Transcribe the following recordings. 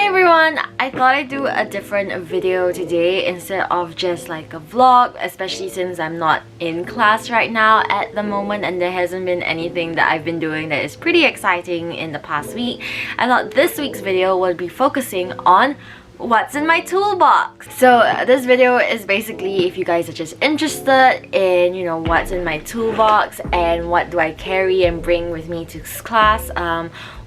Hi everyone! I thought I'd do a different video today instead of just like a vlog, especially since I'm not in class right now at the moment and there hasn't been anything that I've been doing that is pretty exciting in the past week. I thought this week's video would be focusing on what's in my toolbox. So this video is basically if you guys are just interested in, you know, what's in my toolbox and what do I carry and bring with me to class.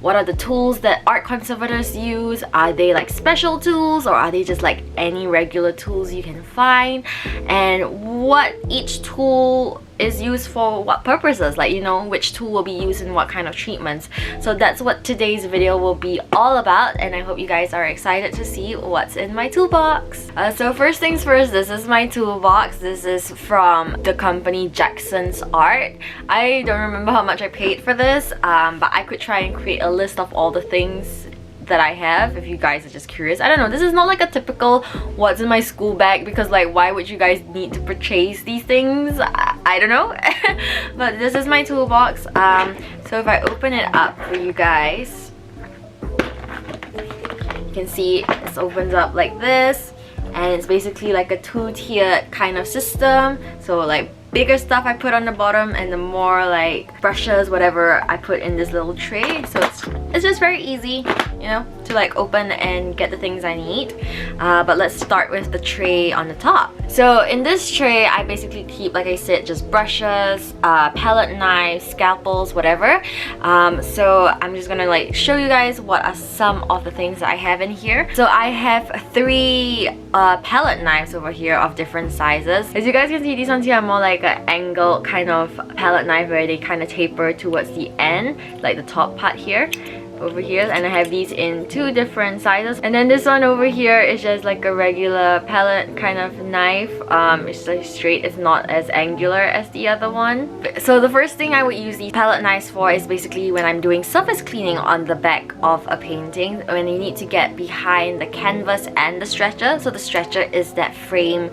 What are the tools that art conservators use? Are they like special tools or are they just like any regular tools you can find? And what each tool is used for what purposes, like, you know, which tool will be used in what kind of treatments. So that's what today's video will be all about, and I hope you guys are excited to see what's in my toolbox. So first things first, this is my toolbox. This is from the company Jackson's Art. I don't remember how much I paid for this, but I could try and create a list of all the things that I have if you guys are just curious. I don't know, this is not like a typical what's in my school bag, because like why would you guys need to purchase these things? I don't know. But this is my toolbox. So if I open it up for you guys, you can see it opens up like this, and it's basically like a two-tiered kind of system. So like bigger stuff I put on the bottom, and the more like brushes, whatever, I put in this little tray. So it's just very easy, you know, to like open and get the things I need. But let's start with the tray on the top. So in this tray, I basically keep, like I said, just brushes, palette knives, scalpels, whatever. So I'm just gonna like show you guys what are some of the things that I have in here. So I have three palette knives over here of different sizes. As you guys can see, these ones here are more like an angled kind of palette knife where they kind of taper towards the end, like the top part here. Over here, and I have these in two different sizes, and then this one over here is just like a regular palette kind of knife. It's like straight, it's not as angular as the other one. So the first thing I would use these palette knives for is basically when I'm doing surface cleaning on the back of a painting, when you need to get behind the canvas and the stretcher. So the stretcher is that frame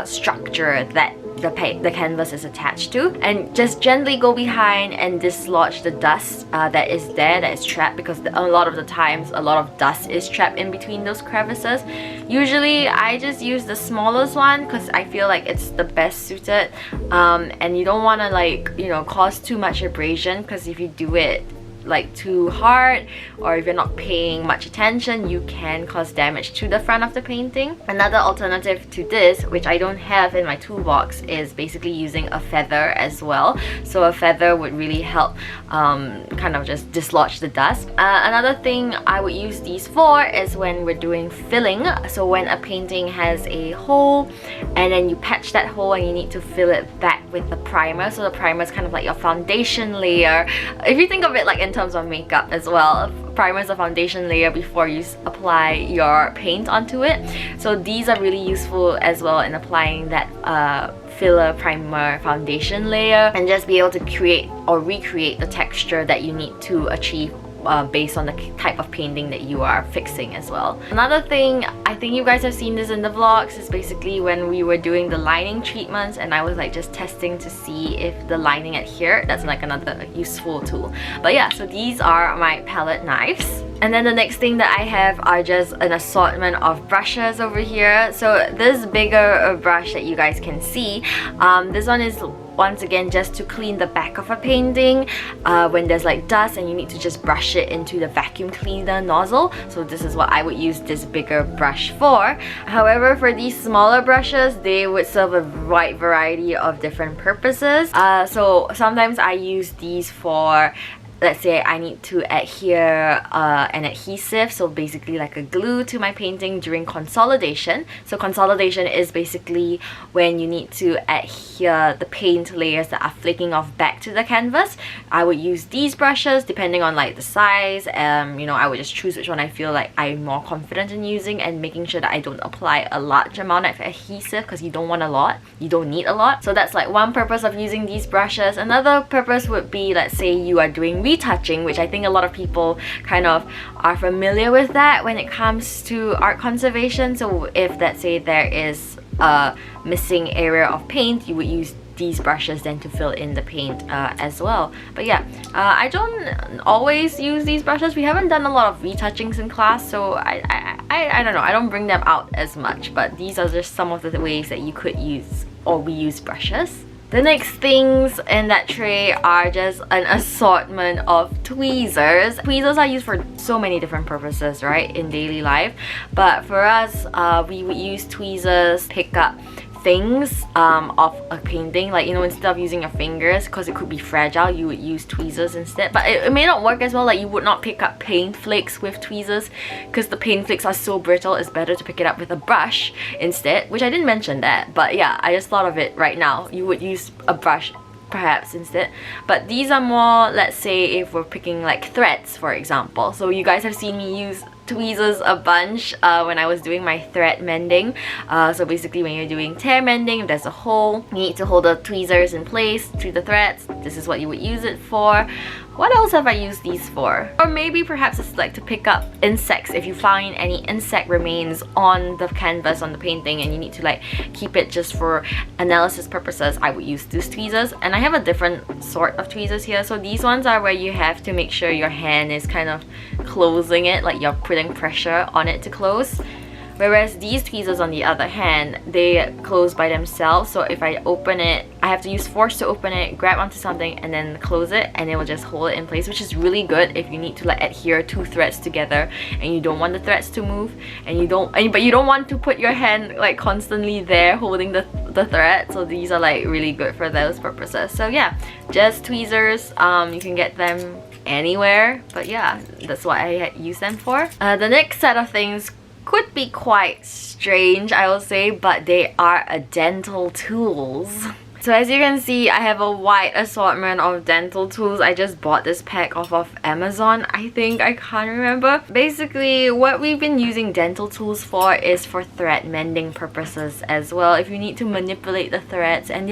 structure that the canvas is attached to, and just gently go behind and dislodge the dust that is there, that is trapped, because a lot of the times a lot of dust is trapped in between those crevices. Usually I just use the smallest one because I feel like it's the best suited, and you don't want to, like, you know, cause too much abrasion, because if you do it like too hard, or if you're not paying much attention, you can cause damage to the front of the painting. Another alternative to this, which I don't have in my toolbox, is basically using a feather as well. So a feather would really help kind of just dislodge the dust. Another thing I would use these for is when we're doing filling. So when a painting has a hole and then you patch that hole and you need to fill it back with the primer. So the primer is kind of like your foundation layer. If you think of it like in terms of makeup as well, primer is a foundation layer before you apply your paint onto it. So these are really useful as well in applying that filler, primer, foundation layer, and just be able to create or recreate the texture that you need to achieve based on the type of painting that you are fixing as well. Another thing, I think you guys have seen this in the vlogs, is basically when we were doing the lining treatments and I was like just testing to see if the lining adhered. That's like another useful tool. But yeah, so these are my palette knives. And then the next thing that I have are just an assortment of brushes over here. So this bigger brush that you guys can see, this one is once again just to clean the back of a painting when there's like dust and you need to just brush it into the vacuum cleaner nozzle. So this is what I would use this bigger brush for. However, for these smaller brushes, they would serve a wide variety of different purposes. So sometimes I use these for, let's say I need to adhere an adhesive, so basically like a glue to my painting during consolidation. So consolidation is basically when you need to adhere the paint layers that are flaking off back to the canvas. I would use these brushes depending on like the size. You know, I would just choose which one I feel like I'm more confident in using, and making sure that I don't apply a large amount of adhesive, because you don't want a lot, you don't need a lot. So that's like one purpose of using these brushes. Another purpose would be, let's say you are doing retouching, which I think a lot of people kind of are familiar with that when it comes to art conservation. So if, let's say, there is a missing area of paint, you would use these brushes then to fill in the paint as well. But yeah, I don't always use these brushes. We haven't done a lot of retouchings in class, so I don't know, I don't bring them out as much, but these are just some of the ways that you could use or reuse brushes. The next things in that tray are just an assortment of tweezers. Tweezers are used for so many different purposes, right, in daily life. But for us, we would use tweezers to pick up things of a painting, like, you know, instead of using your fingers because it could be fragile, you would use tweezers instead. But it may not work as well. Like, you would not pick up paint flakes with tweezers because the paint flakes are so brittle. It's better to pick it up with a brush instead, which I didn't mention that, but yeah, I just thought of it right now. You would use a brush perhaps instead. But these are more, let's say, if we're picking like threads, for example. So you guys have seen me use tweezers a bunch when I was doing my thread mending. So basically, when you're doing tear mending, if there's a hole, you need to hold the tweezers in place through the threads. This is what you would use it for. What else have I used these for? Or maybe perhaps it's like to pick up insects. If you find any insect remains on the canvas, on the painting, and you need to like keep it just for analysis purposes, I would use these tweezers. And I have a different sort of tweezers here. So these ones are where you have to make sure your hand is kind of closing it, like you're putting pressure on it to close. Whereas these tweezers, on the other hand, they close by themselves. So if I open it, I have to use force to open it, grab onto something, and then close it, and it will just hold it in place, which is really good if you need to like adhere two threads together and you don't want the threads to move, and but you don't want to put your hand like constantly there holding the thread. So these are like really good for those purposes. So yeah, just tweezers. You can get them anywhere, but yeah, that's what I use them for. The next set of things could be quite strange, I will say, but they are dental tools. So as you can see, I have a wide assortment of dental tools. I just bought this pack off of Amazon, I think. I can't remember. Basically, what we've been using dental tools for is for thread mending purposes as well. If you need to manipulate the threads, and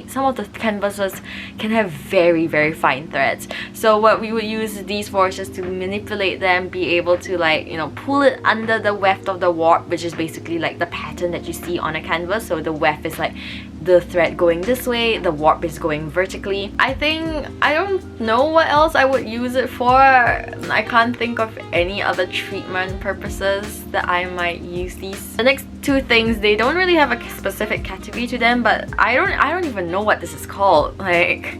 some of the canvases can have very, very fine threads. So what we would use these for is just to manipulate them, be able to like, you know, pull it under the weft of the warp, which is basically like the pattern that you see on a canvas. So the weft is like the thread going this way, the warp is going vertically. I don't know what else I would use it for. I can't think of any other treatment purposes that I might use these. The next two things, they don't really have a specific category to them, but I don't even know what this is called. Like,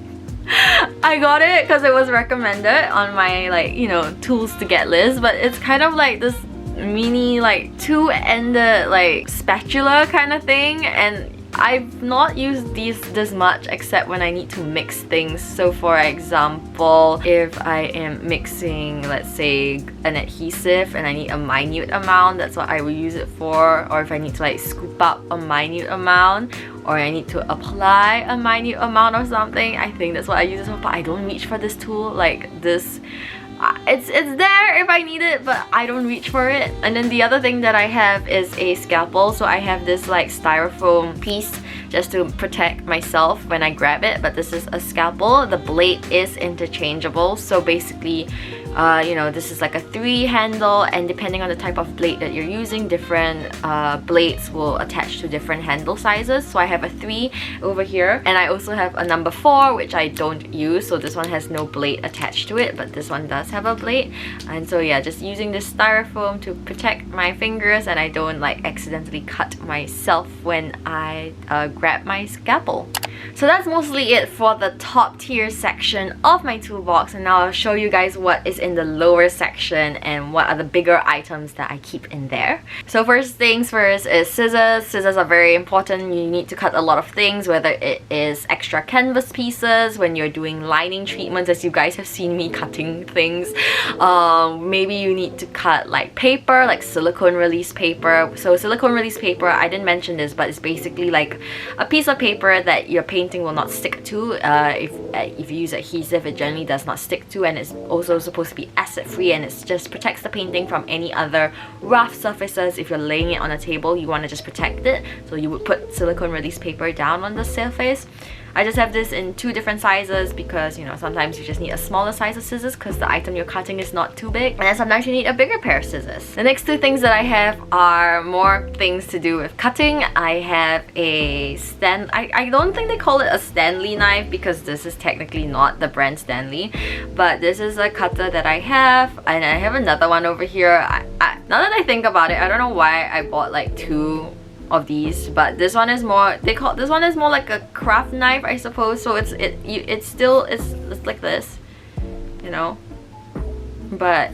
I got it because it was recommended on my, like, you know, tools to get list, but it's kind of like this mini like two-ended like spatula kind of thing, and I've not used these this much except when I need to mix things. So for example, if I am mixing, let's say, an adhesive and I need a minute amount, that's what I will use it for. Or if I need to like scoop up a minute amount, or I need to apply a minute amount of something, I think that's what I use it for. But I don't reach for this tool like this. It's there if I need it, but I don't reach for it. And then the other thing that I have is a scalpel. So I have this like styrofoam piece just to protect myself when I grab it, but this is a scalpel. The blade is interchangeable, so basically you know, this is like a 3 handle, and depending on the type of blade that you're using, different blades will attach to different handle sizes. So I have a 3 over here, and I also have a number 4, which I don't use. So this one has no blade attached to it, but this one does have a blade. And so yeah, just using this styrofoam to protect my fingers, and I don't like accidentally cut myself when I grab my scalpel. So that's mostly it for the top tier section of my toolbox, and now I'll show you guys what is in the lower section and what are the bigger items that I keep in there. So first things first is scissors. Scissors are very important. You need to cut a lot of things, whether it is extra canvas pieces when you're doing lining treatments, as you guys have seen me cutting things. Maybe you need to cut like paper, like silicone release paper. So silicone release paper, I didn't mention this, but it's basically like a piece of paper that your painting will not stick to. If you use adhesive, it generally does not stick to, and it's also supposed to be acid free, and it just protects the painting from any other rough surfaces. If you're laying it on a table, you want to just protect it, so you would put silicone release paper down on the surface. I just have this in 2 different sizes because, you know, sometimes you just need a smaller size of scissors because the item you're cutting is not too big, and then sometimes you need a bigger pair of scissors. The next 2 things that I have are more things to do with cutting. I have a I don't think they call it a Stanley knife because this is technically not the brand Stanley, but this is a cutter that I have, and I have another one over here. Now that I think about it, I don't know why I bought like 2 of these, but this one is more, this one is more like a craft knife, I suppose. So it's like this, you know, but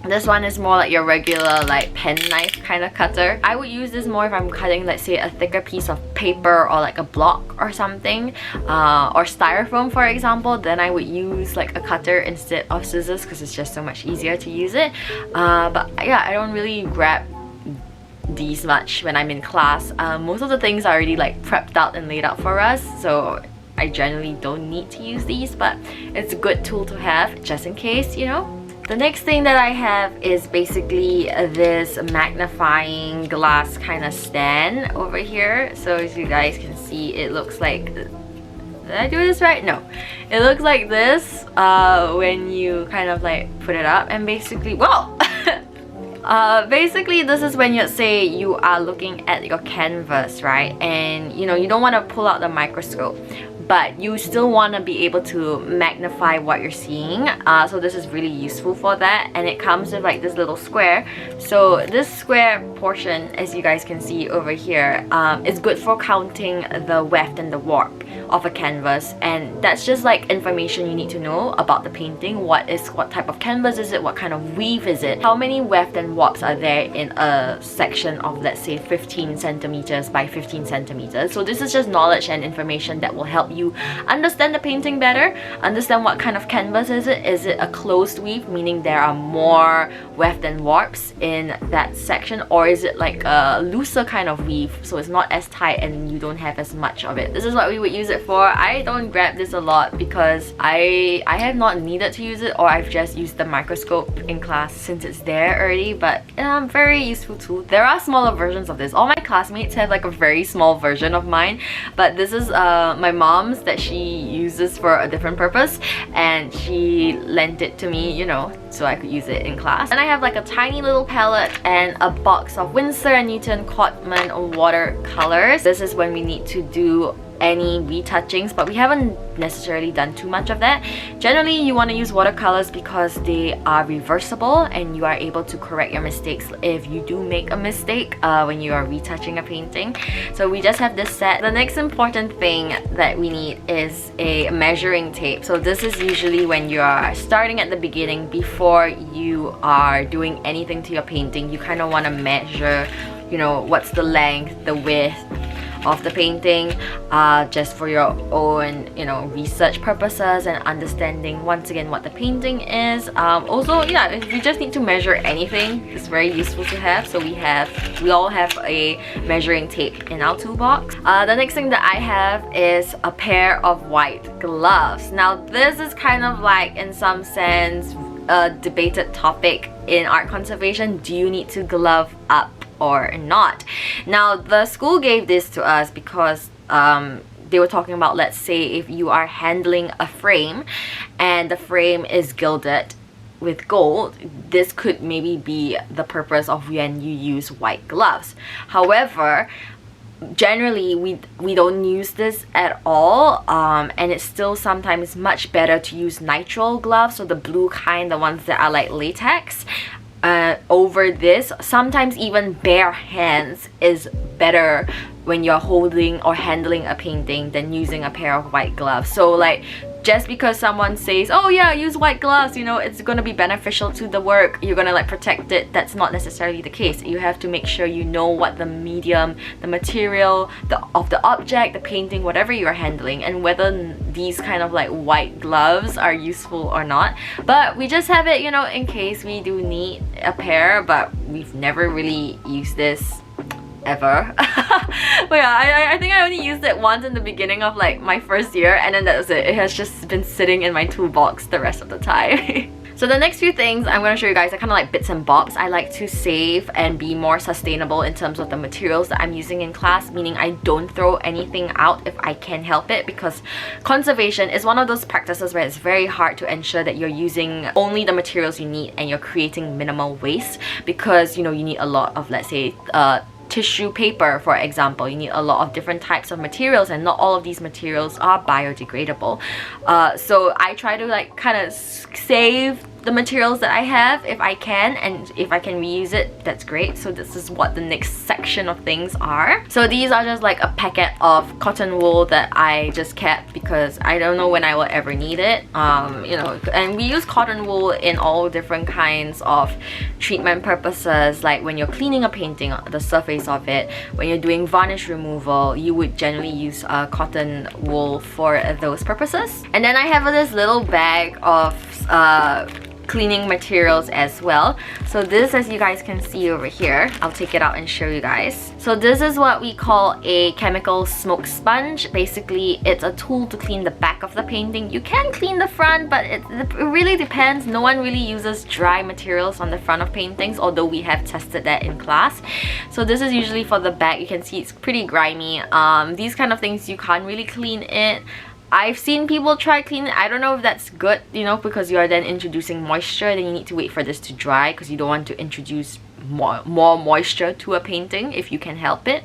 this one is more like your regular like pen knife kind of cutter. I would use this more if I'm cutting, let's say, a thicker piece of paper or like a block or something, or styrofoam for example. Then I would use like a cutter instead of scissors because it's just so much easier to use it. But yeah, I don't really grab these much when I'm in class. Most of the things are already like prepped out and laid out for us, so I generally don't need to use these, but it's a good tool to have just in case, you know. The next thing that I have is basically this magnifying glass kind of stand over here. So as you guys can see, it looks like, did I do this right? No. It looks like this when you kind of like put it up, and basically, whoa! Basically this is when you say you are looking at your canvas, right? And you know, you don't want to pull out the microscope, but you still want to be able to magnify what you're seeing. So this is really useful for that, and it comes with like this little square. So this square portion, as you guys can see over here, is good for counting the weft and the warp of a canvas, and that's just like information you need to know about the painting. What type of canvas is it? What kind of weave is it? How many weft and warps are there in a section of, let's say, 15 centimeters by 15 centimeters? So this is just knowledge and information that will help you understand the painting better, understand what kind of canvas is it. Is it a closed weave, meaning there are more weft and warps in that section, or is it like a looser kind of weave, so it's not as tight and you don't have as much of it? This is what we would use it for. I don't grab this a lot because I have not needed to use it, or I've just used the microscope in class since it's there already, but very useful tool. There are smaller versions of this. All my classmates have like a very small version of mine, but this is my mom's that she uses for a different purpose, and she lent it to me, you know, so I could use it in class. And I have like a tiny little palette and a box of Winsor & Newton Cotman watercolors. This is when we need to do any retouchings, but we haven't necessarily done too much of that. Generally, you want to use watercolors because they are reversible and you are able to correct your mistakes if you do make a mistake when you are retouching a painting. So we just have this set. The next important thing that we need is a measuring tape. So this is usually when you are starting at the beginning, before you are doing anything to your painting. You kind of want to measure, you know, what's the length, the width of the painting, just for your own, you know, research purposes and understanding once again what the painting is. Also, yeah, if you just need to measure anything, it's very useful to have. So we all have a measuring tape in our toolbox. The next thing that I have is a pair of white gloves. Now this is kind of like, in some sense, a debated topic in art conservation. Do you need to glove up or not? Now the school gave this to us because they were talking about, let's say if you are handling a frame and the frame is gilded with gold, this could maybe be the purpose of when you use white gloves. However, generally we don't use this at all, and it's still sometimes much better to use nitrile gloves, so the blue kind, the ones that are like latex, over this. Sometimes even bare hands is better when you're holding or handling a painting than using a pair of white gloves. So like, just because someone says, oh yeah, use white gloves, you know, it's gonna be beneficial to the work, you're gonna like protect it, that's not necessarily the case. You have to make sure you know what the medium, the material of the object, the painting, whatever you're handling, and whether these kind of like white gloves are useful or not. But we just have it, you know, in case we do need a pair, but we've never really used this ever. But yeah, I think I only used it once in the beginning of like my first year, and then that was it. It has just been sitting in my toolbox the rest of the time. So the next few things I'm going to show you guys are kind of like bits and bobs. I like to save and be more sustainable in terms of the materials that I'm using in class, meaning I don't throw anything out if I can help it, because conservation is one of those practices where it's very hard to ensure that you're using only the materials you need and you're creating minimal waste, because you know, you need a lot of, let's say, tissue paper, for example. You need a lot of different types of materials, and not all of these materials are biodegradable. So I try to like kind of save the materials that I have if I can, and if I can reuse it, that's great. So this is what the next section of things are. So these are just like a packet of cotton wool that I just kept because I don't know when I will ever need it. You know, and we use cotton wool in all different kinds of treatment purposes, like when you're cleaning a painting, the surface of it, when you're doing varnish removal, you would generally use cotton wool for those purposes. And then I have this little bag of cleaning materials as well. So this, as you guys can see over here, I'll take it out and show you guys. So this is what we call a chemical smoke sponge. Basically, it's a tool to clean the back of the painting. You can clean the front, but it really depends. No one really uses dry materials on the front of paintings, although we have tested that in class. So this is usually for the back. You can see it's pretty grimy. These kind of things, you can't really clean it. I've seen people try cleaning. I don't know if that's good, you know, because you are then introducing moisture. Then you need to wait for this to dry because you don't want to introduce more moisture to a painting if you can help it.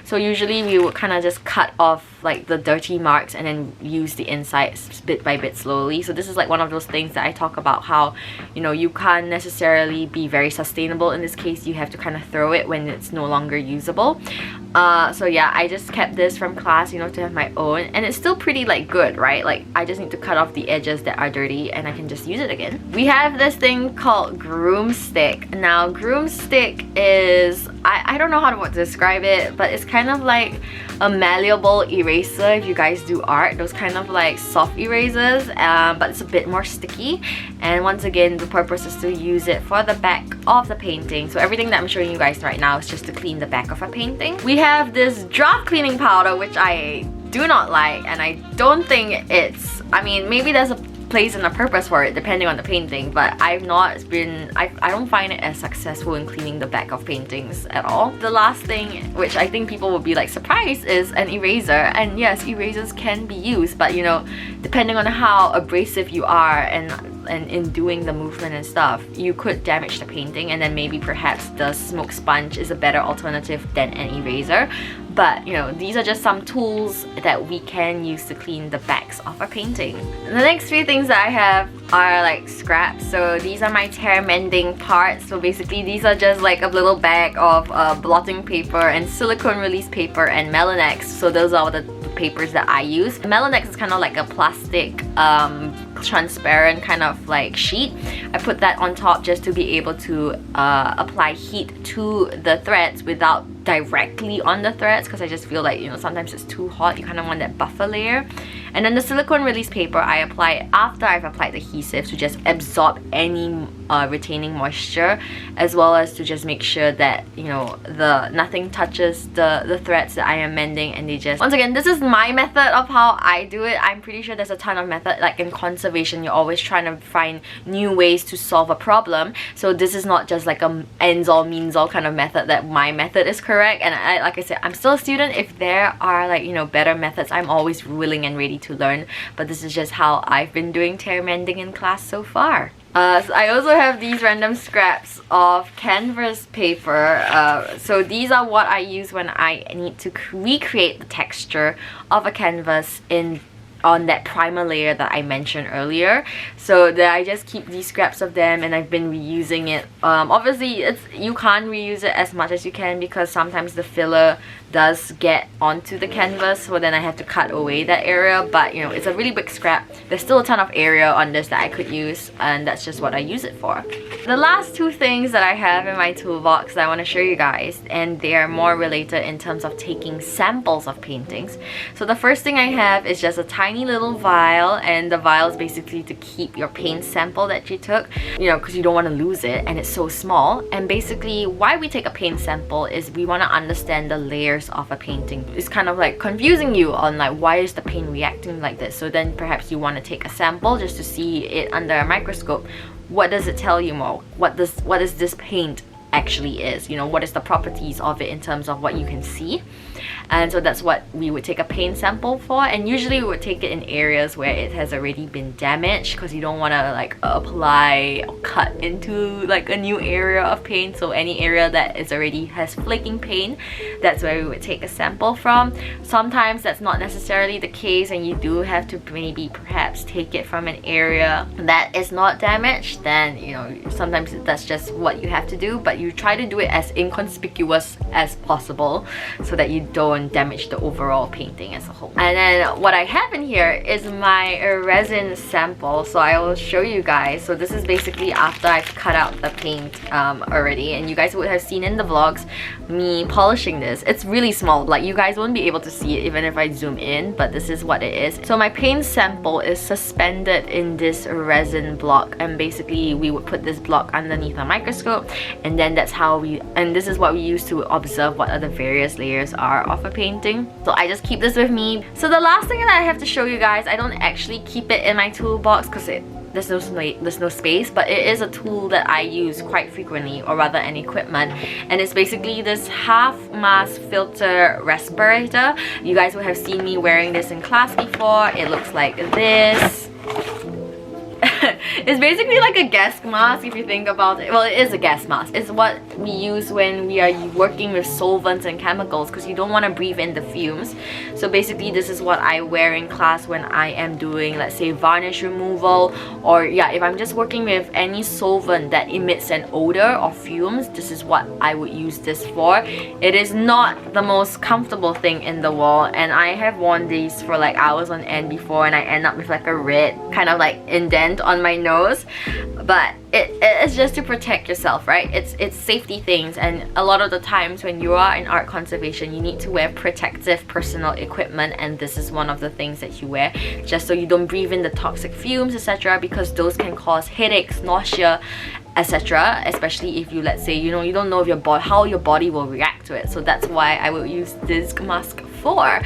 So usually we would kind of just cut off like the dirty marks and then use the insides bit by bit slowly. So this is like one of those things that I talk about, how, you know, you can't necessarily be very sustainable in this case. You have to kind of throw it when it's no longer usable. So yeah, I just kept this from class, you know, to have my own, and it's still pretty like good, right? Like I just need to cut off the edges that are dirty and I can just use it again. We have this thing called broomstick. Now broomstick is, I don't know how to describe it, but it's kind of like a malleable eraser if you guys do art, those kind of like soft erasers, but it's a bit more sticky. And once again, the purpose is to use it for the back of the painting. So everything that I'm showing you guys right now is just to clean the back of a painting. We have this draft cleaning powder, which I do not like, and I don't think it's, I mean, maybe there's a place and a purpose for it depending on the painting, but I don't find it as successful in cleaning the back of paintings at all. The last thing, which I think people will be like surprised, is an eraser. And yes, erasers can be used, but you know, depending on how abrasive you are and in doing the movement and stuff, you could damage the painting, and then maybe perhaps the smoke sponge is a better alternative than an eraser. But you know, these are just some tools that we can use to clean the backs of a painting. The next few things that I have are like scraps. So these are my tear mending parts. So basically these are just like a little bag of blotting paper and silicone release paper and Melanex. So those are the papers that I use. Melanex is kind of like a plastic transparent kind of like sheet. I put that on top just to be able to apply heat to the threads without directly on the threads, because I just feel like, you know, sometimes it's too hot. You kind of want that buffer layer. And then the silicone release paper I apply after I've applied the adhesive to just absorb any retaining moisture, as well as to just make sure that, you know, nothing touches the threads that I am mending, and they just, once again, this is my method of how I do it. I'm pretty sure there's a ton of method. Like in conservation, you're always trying to find new ways to solve a problem. So this is not just like a ends all means all kind of method that my method is correct. And like I said, I'm still a student. If there are like, you know, better methods, I'm always willing and ready to learn. But this is just how I've been doing tear mending in class so far. So I also have these random scraps of canvas paper. So these are what I use when I need to recreate the texture of a canvas on that primer layer that I mentioned earlier. So that I just keep these scraps of them, and I've been reusing it. Obviously you can't reuse it as much as you can, because sometimes the filler does get onto the canvas, so then I have to cut away that area. But you know, it's a really big scrap. There's still a ton of area on this that I could use, and that's just what I use it for. The last two things that I have in my toolbox that I want to show you guys, and they are more related in terms of taking samples of paintings. So the first thing I have is just a tiny little vial, and the vial is basically to keep your paint sample that you took, you know, because you don't want to lose it, and it's so small. And basically why we take a paint sample is we want to understand the layers layers of a painting. It's kind of like confusing you on like why is the paint reacting like this. So then perhaps you want to take a sample just to see it under a microscope. What does it tell you more? What is this paint actually is? You know, what is the properties of it in terms of what you can see? And so that's what we would take a paint sample for, and usually we would take it in areas where it has already been damaged, because you don't want to like apply or cut into like a new area of paint. So any area that is already has flaking paint, that's where we would take a sample from. Sometimes that's not necessarily the case, and you do have to maybe perhaps take it from an area that is not damaged. Then, you know, sometimes that's just what you have to do, but you try to do it as inconspicuous as possible so that you don't damage the overall painting as a whole. And then what I have in here is my resin sample, so I will show you guys. So this is basically after I've cut out the paint already, and you guys would have seen in the vlogs me polishing this. It's really small, like you guys won't be able to see it even if I zoom in, but this is what it is. So my paint sample is suspended in this resin block, and basically we would put this block underneath a microscope, and then that's how this is what we use to observe what are the various layers are of a painting. So I just keep this with me. So the last thing that I have to show you guys, I don't actually keep it in my toolbox because there's no space, but it is a tool that I use quite frequently, or rather an equipment, and it's basically this half mask filter respirator. You guys would have seen me wearing this in class before. It looks like this. It's basically like a gas mask if you think about it. Well, it is a gas mask. It's what we use when we are working with solvents and chemicals, because you don't want to breathe in the fumes. So basically this is what I wear in class when I am doing, let's say, varnish removal, or yeah, if I'm just working with any solvent that emits an odor or fumes, this is what I would use this for. It is not the most comfortable thing in the world, and I have worn these for like hours on end before, and I end up with like a red kind of like indent on my nose. But it's just to protect yourself, right? It's safety things, and a lot of the times when you are in art conservation, you need to wear protective personal equipment, and this is one of the things that you wear, just so you don't breathe in the toxic fumes, etc., because those can cause headaches, nausea, etc., especially if you, let's say, you know, you don't know if how your body will react to it. So that's why I will use this mask for.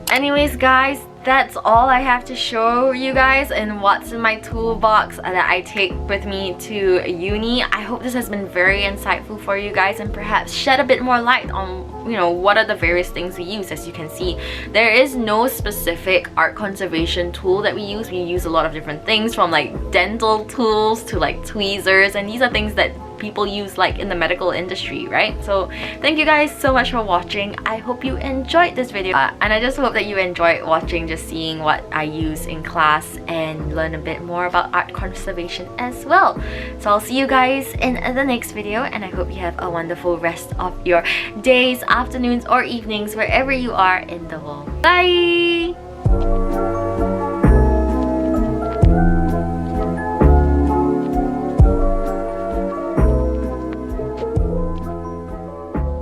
Anyways guys, that's all I have to show you guys and what's in my toolbox that I take with me to uni. I hope this has been very insightful for you guys, and perhaps shed a bit more light on, you know, what are the various things we use. As you can see, there is no specific art conservation tool that we use. We use a lot of different things, from like dental tools to like tweezers, and these are things that people use like in the medical industry, right? So thank you guys so much for watching. I hope you enjoyed this video, and I just hope that you enjoyed watching, just seeing what I use in class and learn a bit more about art conservation as well. So I'll see you guys in the next video, and I hope you have a wonderful rest of your days, afternoons or evenings, wherever you are in the world. Bye!